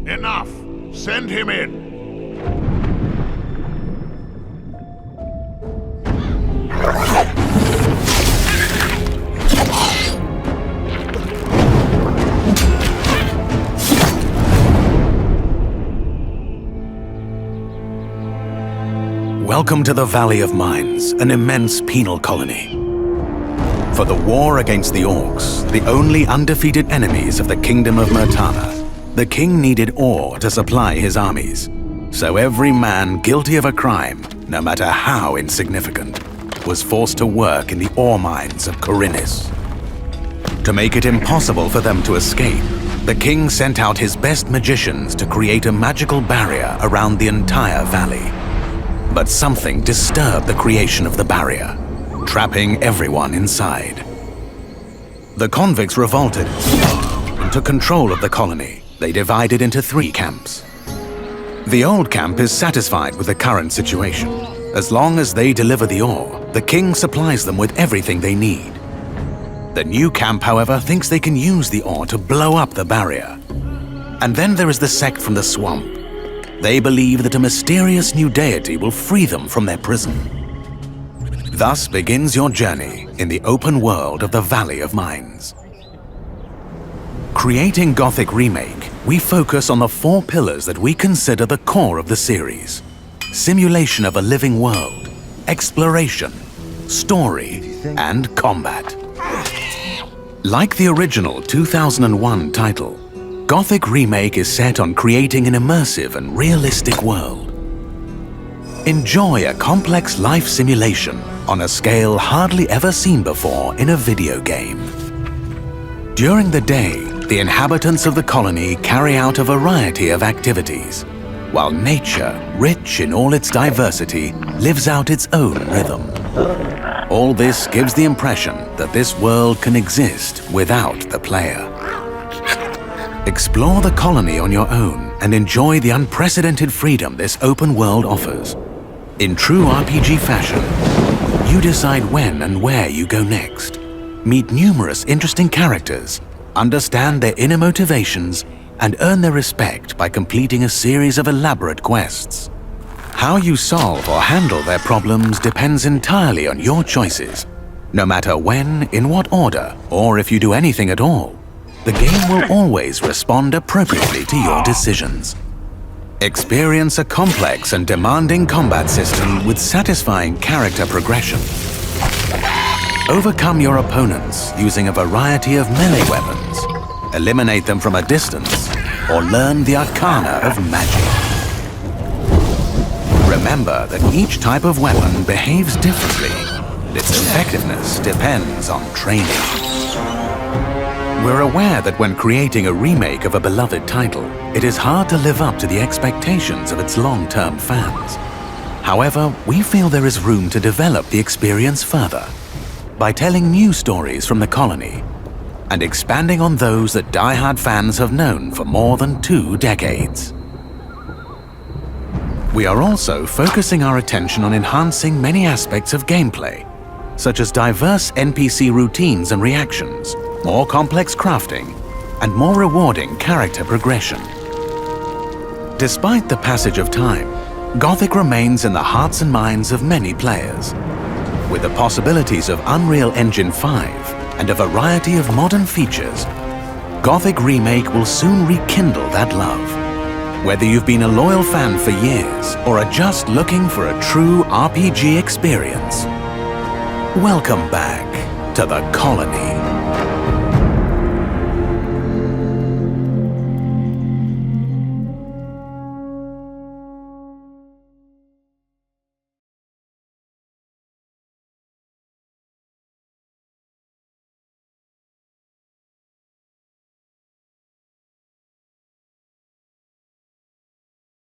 Enough! Send him in! Welcome to the Valley of Mines, an immense penal colony. For the war against the orcs, the only undefeated enemies of the Kingdom of Murtana, the king needed ore to supply his armies. So every man guilty of a crime, no matter how insignificant, was forced to work in the ore mines of Khorinis. To make it impossible for them to escape, the king sent out his best magicians to create a magical barrier around the entire valley. But something disturbed the creation of the barrier, trapping everyone inside. The convicts revolted and took control of the colony. They divided into 3 camps. The old camp is satisfied with the current situation. As long as they deliver the ore, the king supplies them with everything they need. The new camp, however, thinks they can use the ore to blow up the barrier. And then there is the sect from the swamp. They believe that a mysterious new deity will free them from their prison. Thus begins your journey in the open world of the Valley of Mines. Creating Gothic Remake, we focus on the 4 pillars that we consider the core of the series: simulation of a living world, exploration, story, and combat. Like the original 2001 title, Gothic Remake is set on creating an immersive and realistic world. Enjoy a complex life simulation on a scale hardly ever seen before in a video game. During the day, the inhabitants of the colony carry out a variety of activities, while nature, rich in all its diversity, lives out its own rhythm. All this gives the impression that this world can exist without the player. Explore the colony on your own and enjoy the unprecedented freedom this open world offers. In true RPG fashion, you decide when and where you go next. Meet numerous interesting characters, understand their inner motivations, and earn their respect by completing a series of elaborate quests. How you solve or handle their problems depends entirely on your choices. No matter when, in what order, or if you do anything at all, the game will always respond appropriately to your decisions. Experience a complex and demanding combat system with satisfying character progression. Overcome your opponents using a variety of melee weapons, eliminate them from a distance, or learn the arcana of magic. Remember that each type of weapon behaves differently. Its effectiveness depends on training. We're aware that when creating a remake of a beloved title, it is hard to live up to the expectations of its long-term fans. However, we feel there is room to develop the experience further by telling new stories from the colony and expanding on those that die-hard fans have known for more than 2 decades. We are also focusing our attention on enhancing many aspects of gameplay, such as diverse NPC routines and reactions, more complex crafting, and more rewarding character progression. Despite the passage of time, Gothic remains in the hearts and minds of many players. With the possibilities of Unreal Engine 5 and a variety of modern features, Gothic Remake will soon rekindle that love. Whether you've been a loyal fan for years or are just looking for a true RPG experience, welcome back to the colony.